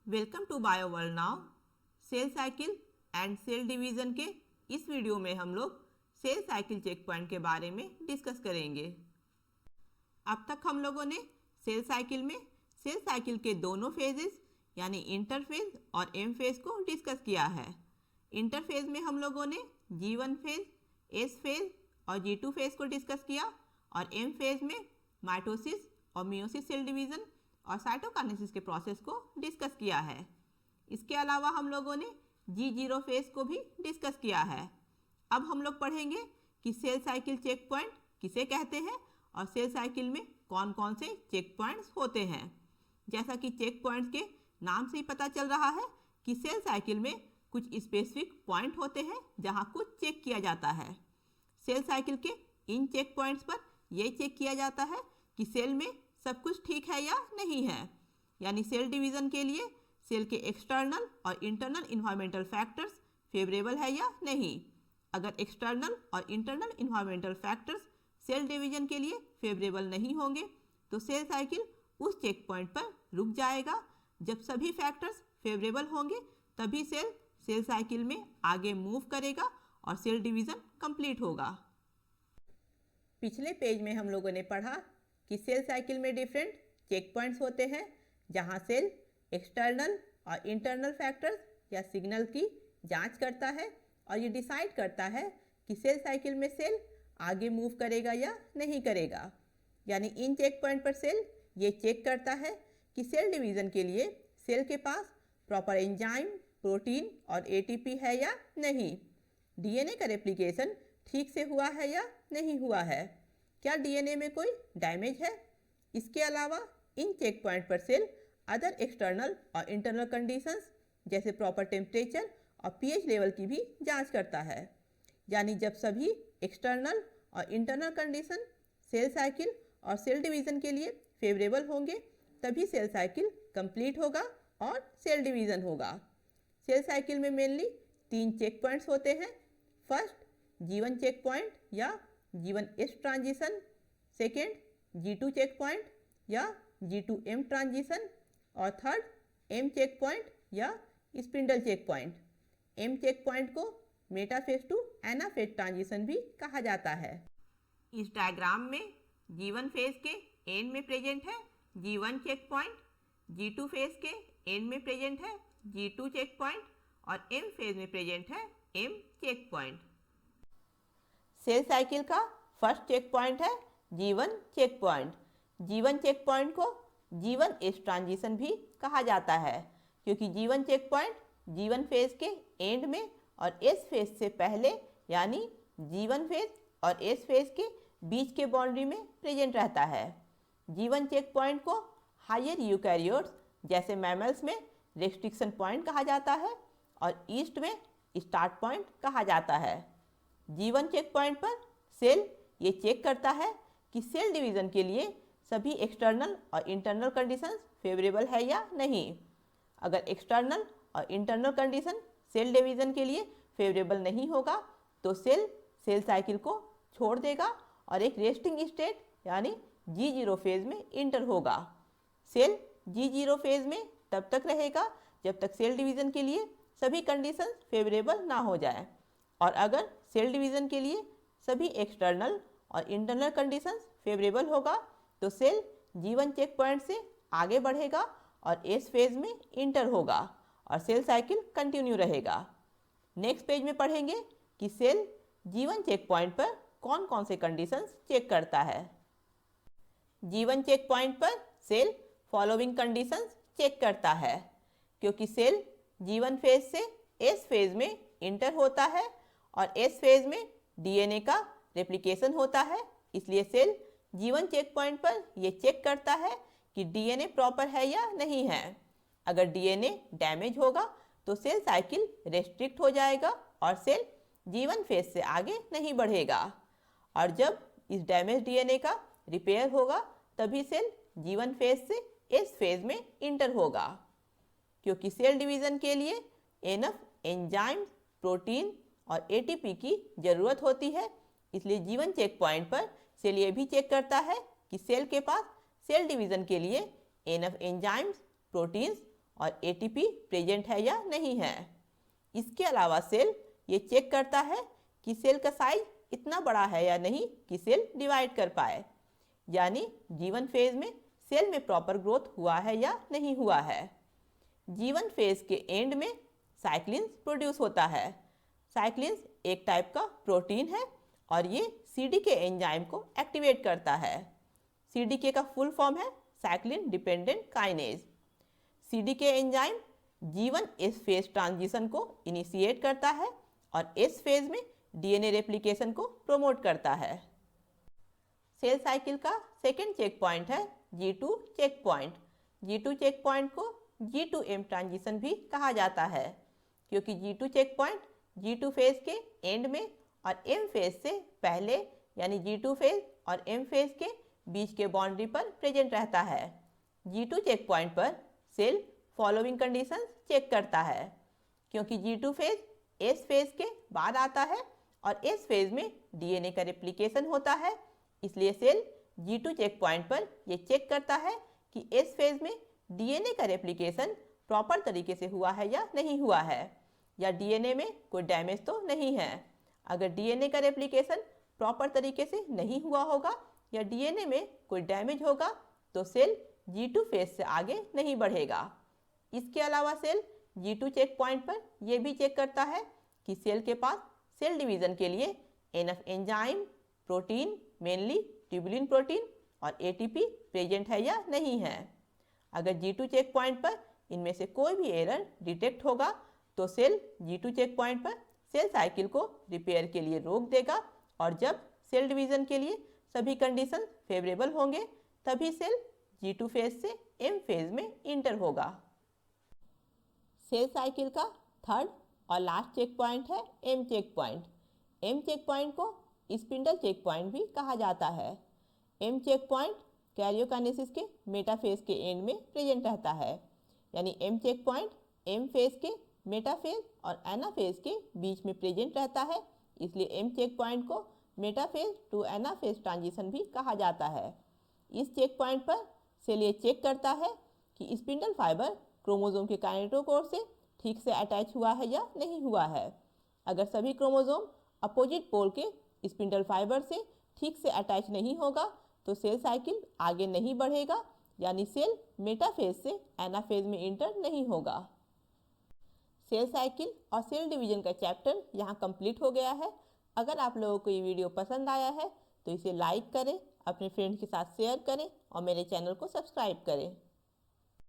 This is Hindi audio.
Welcome to bio world now. Cell cycle and cell division के इस वीडियो में हम लोग सेल साइकिल चेक पॉइंट के बारे में डिस्कस करेंगे। अब तक हम लोगों ने सेल साइकिल में सेल साइकिल के दोनों फेजेस यानी इंटरफेज और एम फेज को डिस्कस किया है। इंटरफेज में हम लोगों ने G1 फेज, S फेज और G2 फेज को डिस्कस किया और एम फेज में माइटोसिस और मियोसिस सेल डिवीज़न और साइटोकाइनेसिस के प्रोसेस को डिस्कस किया है। इसके अलावा हम लोगों ने G0 फेज को भी डिस्कस किया है। अब हम लोग पढ़ेंगे कि सेल साइकिल चेक पॉइंट किसे कहते हैं और सेल साइकिल में कौन कौन से चेक पॉइंट्स होते हैं। जैसा कि चेक पॉइंट्स के नाम से ही पता चल रहा है कि सेल साइकिल में कुछ स्पेसिफिक पॉइंट होते हैं जहां कुछ चेक किया जाता है। सेल साइकिल के इन चेक पॉइंट्स पर यह चेक किया जाता है कि सेल में सब कुछ ठीक है या नहीं है। यानी सेल डिवीज़न के लिए सेल के एक्सटर्नल और इंटरनल इन्वायरमेंटल फैक्टर्स फेवरेबल है या नहीं। अगर एक्सटर्नल और internal environmental factors cell division के लिए फेवरेबल नहीं होंगे तो सेल साइकिल उस चेक पॉइंट पर रुक जाएगा। जब सभी फैक्टर्स फेवरेबल होंगे तभी सेल साइकिल में आगे मूव करेगा और सेल डिवीज़न कंप्लीट होगा। पिछले पेज में हम लोगों ने पढ़ा कि सेल साइकिल में डिफरेंट चेक पॉइंट्स होते हैं जहां सेल एक्सटर्नल और इंटरनल फैक्टर्स या सिग्नल की जांच करता है और ये डिसाइड करता है कि सेल साइकिल में सेल आगे मूव करेगा या नहीं करेगा। यानी इन चेक पॉइंट पर सेल ये चेक करता है कि सेल डिवीज़न के लिए सेल के पास प्रॉपर एंजाइम, प्रोटीन और एटीपी है या नहीं। डीएनए का रेप्लिकेशन ठीक से हुआ है या नहीं हुआ है, क्या डीएनए में कोई डैमेज है। इसके अलावा इन चेक पॉइंट पर सेल अदर एक्सटर्नल और इंटरनल कंडीशंस जैसे प्रॉपर टेम्परेचर और पीएच लेवल की भी जांच करता है। यानी जब सभी एक्सटर्नल और इंटरनल कंडीशन सेल साइकिल और सेल डिवीज़न के लिए फेवरेबल होंगे तभी सेल साइकिल कंप्लीट होगा और सेल डिवीज़न होगा। सेल साइकिल में मेनली 3 चेक पॉइंट्स होते हैं। फर्स्ट G1 चेक पॉइंट या G1S transition, second G2 check point या G2M ट्रांजिशन और थर्ड M चेक पॉइंट या spindle check point. M check point को मेटाफेज टू एनाफेज ट्रांजिशन भी कहा जाता है। इस डायग्राम में G1 फेज के एंड में प्रेजेंट है G1 check point, G2 phase के एंड में प्रेजेंट है G2 चेक पॉइंट और M फेज में प्रेजेंट है M check point. Cell cycle का फर्स्ट चेक पॉइंट है G1 check point. G1 check point को G1S ट्रांजिशन भी कहा जाता है क्योंकि G1 check point G1 phase के एंड में और S फेज से पहले यानी G1 फेज और S फेज के बीच के बाउंड्री में प्रेजेंट रहता है। G1 चेक पॉइंट को हायर यूकैरियोट्स जैसे मैमल्स में रेस्ट्रिक्शन पॉइंट कहा जाता है और ईस्ट में स्टार्ट पॉइंट कहा जाता है। G1 चेक पॉइंट पर सेल ये चेक करता है कि सेल डिवीज़न के लिए सभी एक्सटर्नल और इंटरनल कंडीशंस फेवरेबल है या नहीं। अगर एक्सटर्नल और इंटरनल कंडीशन सेल डिवीज़न के लिए फेवरेबल नहीं होगा तो सेल साइकिल को छोड़ देगा और एक रेस्टिंग स्टेट यानी G0 फेज में इंटर होगा। सेल G0 फेज में तब तक रहेगा जब तक सेल डिवीज़न के लिए सभी कंडीशंस फेवरेबल ना हो जाए और अगर सेल डिवीज़न के लिए सभी एक्सटर्नल और इंटरनल कंडीशंस फेवरेबल होगा तो सेल G1 चेक पॉइंट से आगे बढ़ेगा और S फेज में इंटर होगा और सेल साइकिल कंटिन्यू रहेगा। नेक्स्ट पेज में पढ़ेंगे कि सेल G1 चेक पॉइंट पर कौन कौन से कंडीशंस चेक करता है। G1 चेक पॉइंट पर सेल फॉलोइंग कंडीशंस चेक करता है। क्योंकि सेल G1 फेज से S फेज में इंटर होता है और S फेज में डीएनए का रेप्लिकेशन होता है, इसलिए सेल G1 चेक पॉइंट पर यह चेक करता है कि डीएनए प्रॉपर है या नहीं है। अगर डीएनए डैमेज होगा तो सेल साइकिल रेस्ट्रिक्ट हो जाएगा और सेल G1 फेज से आगे नहीं बढ़ेगा और जब इस डैमेज डीएनए का रिपेयर होगा तभी सेल G1 फेज से S फेज में इंटर होगा। क्योंकि सेल डिवीज़न के लिए एनफ एंजाइम्स, प्रोटीन और एटीपी की ज़रूरत होती है, इसलिए G1 चेक पॉइंट पर सेल ये भी चेक करता है कि सेल के पास सेल डिवीज़न के लिए एनफ एंजाइम्स, प्रोटीन्स और एटीपी प्रेजेंट है या नहीं है। इसके अलावा सेल ये चेक करता है कि सेल का साइज इतना बड़ा है या नहीं कि सेल डिवाइड कर पाए, यानी G1 फेज में सेल में प्रॉपर ग्रोथ हुआ है या नहीं हुआ है। G1 फेज के एंड में साइक्लिन्स प्रोड्यूस होता है। साइक्लिन्स एक टाइप का प्रोटीन है और ये CDK एंजाइम को एक्टिवेट करता है। CDK का फुल फॉर्म है cyclin dependent kinase. CDK enzyme G1 S phase transition को इनिशिएट करता है और S फेज में DNA रेप्लिकेशन को प्रमोट करता है। सेल साइकिल का सेकेंड चेक पॉइंट है G2 check point. G2 check point को G2M ट्रांजिशन भी कहा जाता है, क्योंकि G2 check point G2 phase के एंड में और M फेज से पहले यानी G2 फेज और M फेज के बीच के बाउंड्री पर प्रेजेंट रहता है। G2 चेक पॉइंट पर सेल फॉलोइंग कंडीशंस चेक करता है, क्योंकि G2 फेज S फेज के बाद आता है और S फेज में DNA का रेप्लिकेशन होता है, इसलिए सेल G2 चेक पॉइंट पर यह चेक करता है कि S फेज में DNA का रेप्लिकेशन प्रॉपर तरीके से हुआ है या नहीं हुआ है, या DNA में कोई डैमेज तो नहीं है। अगर DNA का रेप्लिकेशन प्रॉपर तरीके से नहीं हुआ होगा या DNA में कोई डैमेज होगा तो सेल G2 फेज से आगे नहीं बढ़ेगा। इसके अलावा सेल G2 चेक पॉइंट पर यह भी चेक करता है कि सेल के पास सेल डिवीज़न के लिए enough enzyme, protein mainly tubulin protein और ATP प्रेजेंट है या नहीं है। अगर G2 चेक पॉइंट पर इनमें से कोई भी एरर डिटेक्ट होगा तो सेल G2 चेक पॉइंट पर सेल साइकिल को रिपेयर के लिए रोक देगा और जब सेल डिवीज़न के लिए सभी कंडीशन फेवरेबल होंगे तभी सेल G2 फेज से M फेज में इंटर होगा। सेल साइकिल का थर्ड और लास्ट चेक पॉइंट है M check point. M check point को स्पिंडल चेक पॉइंट भी कहा जाता है। M चेक पॉइंट कैरियोकाइनेसिस के मेटाफेज के एंड में प्रेजेंट रहता है, यानी M check point M phase के मेटाफेज और एनाफेज के बीच में प्रेजेंट रहता है, इसलिए M चेक पॉइंट को मेटाफेज टू एनाफेज ट्रांजिशन भी कहा जाता है। इस चेक पॉइंट पर सेल ये चेक करता है कि स्पिंडल फाइबर क्रोमोसोम के काइनेटोकोर से ठीक से अटैच हुआ है या नहीं हुआ है। अगर सभी क्रोमोसोम अपोजिट पोल के स्पिंडल फाइबर से ठीक से अटैच नहीं होगा तो सेल साइकिल आगे नहीं बढ़ेगा, यानी सेल मेटाफेज से एनाफेज में इंटर नहीं होगा। सेल साइकिल और सेल डिवीजन का चैप्टर यहाँ कंप्लीट हो गया है। अगर आप लोगों को ये वीडियो पसंद आया है तो इसे लाइक करें, अपने फ्रेंड्स के साथ शेयर करें और मेरे चैनल को सब्सक्राइब करें।